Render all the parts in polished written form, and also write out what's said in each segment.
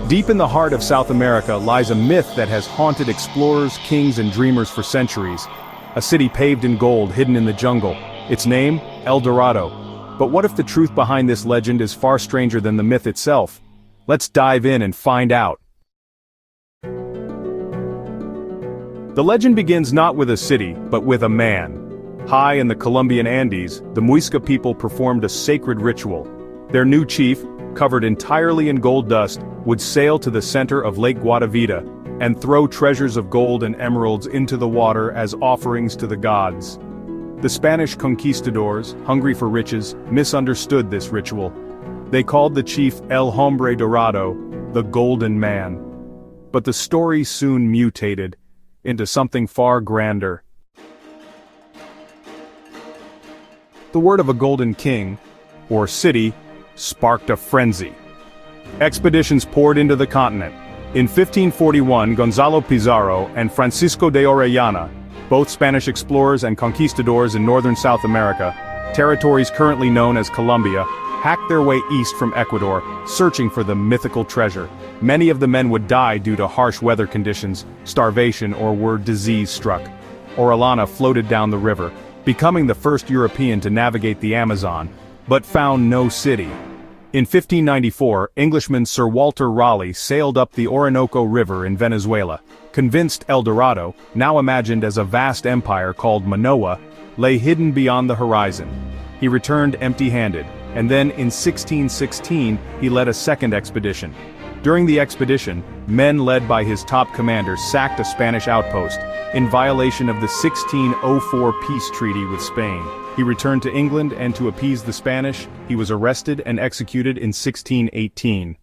Deep in the heart of South America lies a myth that has haunted explorers, kings, and dreamers for centuries. A city paved in gold hidden in the jungle. Its name, El Dorado. But what if the truth behind this legend is far stranger than the myth itself? Let's dive in and find out. The legend begins not with a city, but with a man. High in the Colombian Andes, the Muisca people performed a sacred ritual. Their new chief, covered entirely in gold dust, would sail to the center of Lake Guatavita and throw treasures of gold and emeralds into the water as offerings to the gods. The Spanish conquistadors, hungry for riches, misunderstood this ritual. They called the chief El Hombre Dorado, the Golden Man. But the story soon mutated into something far grander. The word of a golden king, or city, sparked a frenzy. Expeditions poured into the continent. In 1541, Gonzalo Pizarro and Francisco de Orellana, both Spanish explorers and conquistadors in northern South America, territories currently known as Colombia, hacked their way east from Ecuador, searching for the mythical treasure. Many of the men would die due to harsh weather conditions, starvation, or were disease-struck. Orellana floated down the river, becoming the first European to navigate the Amazon, but found no city. In 1594, Englishman Sir Walter Raleigh sailed up the Orinoco River in Venezuela, convinced El Dorado, now imagined as a vast empire called Manoa, lay hidden beyond the horizon. He returned empty-handed, and then in 1616 he led a second expedition. During the expedition, men led by his top commander sacked a Spanish outpost, in violation of the 1604 peace treaty with Spain. He returned to England, and to appease the Spanish, he was arrested and executed in 1618.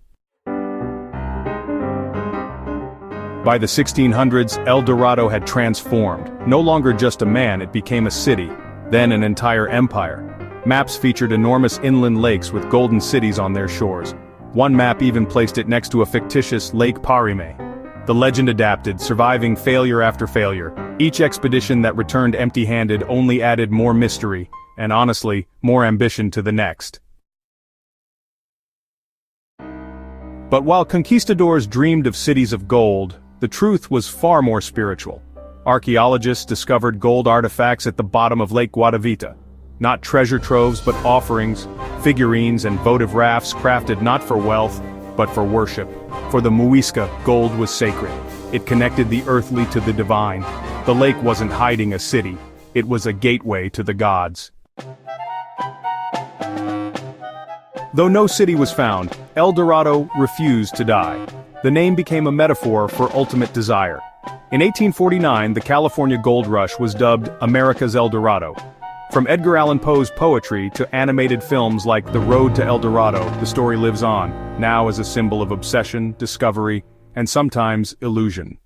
By the 1600s, El Dorado had transformed. No longer just a man, it became a city, then an entire empire. Maps featured enormous inland lakes with golden cities on their shores. One map even placed it next to a fictitious Lake Parime. The legend adapted, surviving failure after failure. Each expedition that returned empty-handed only added more mystery, and honestly, more ambition to the next. But while conquistadors dreamed of cities of gold, the truth was far more spiritual. Archaeologists discovered gold artifacts at the bottom of Lake Guatavita. Not treasure troves but offerings, figurines and votive rafts crafted not for wealth, but for worship. For the Muisca, gold was sacred. It connected the earthly to the divine. The lake wasn't hiding a city, it was a gateway to the gods. Though no city was found, El Dorado refused to die. The name became a metaphor for ultimate desire. In 1849, the California gold rush was dubbed America's El Dorado. From Edgar Allan Poe's poetry to animated films like The Road to El Dorado, the story lives on, now as a symbol of obsession, discovery, and sometimes illusion.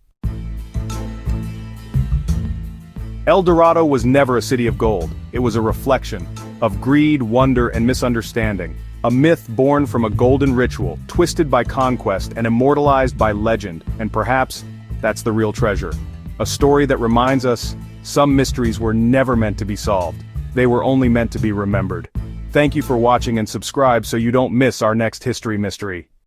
El Dorado was never a city of gold. It was a reflection of greed, wonder, and misunderstanding. A myth born from a golden ritual, twisted by conquest and immortalized by legend, and perhaps, that's the real treasure. A story that reminds us, some mysteries were never meant to be solved. They were only meant to be remembered. Thank you for watching and subscribe so you don't miss our next history mystery.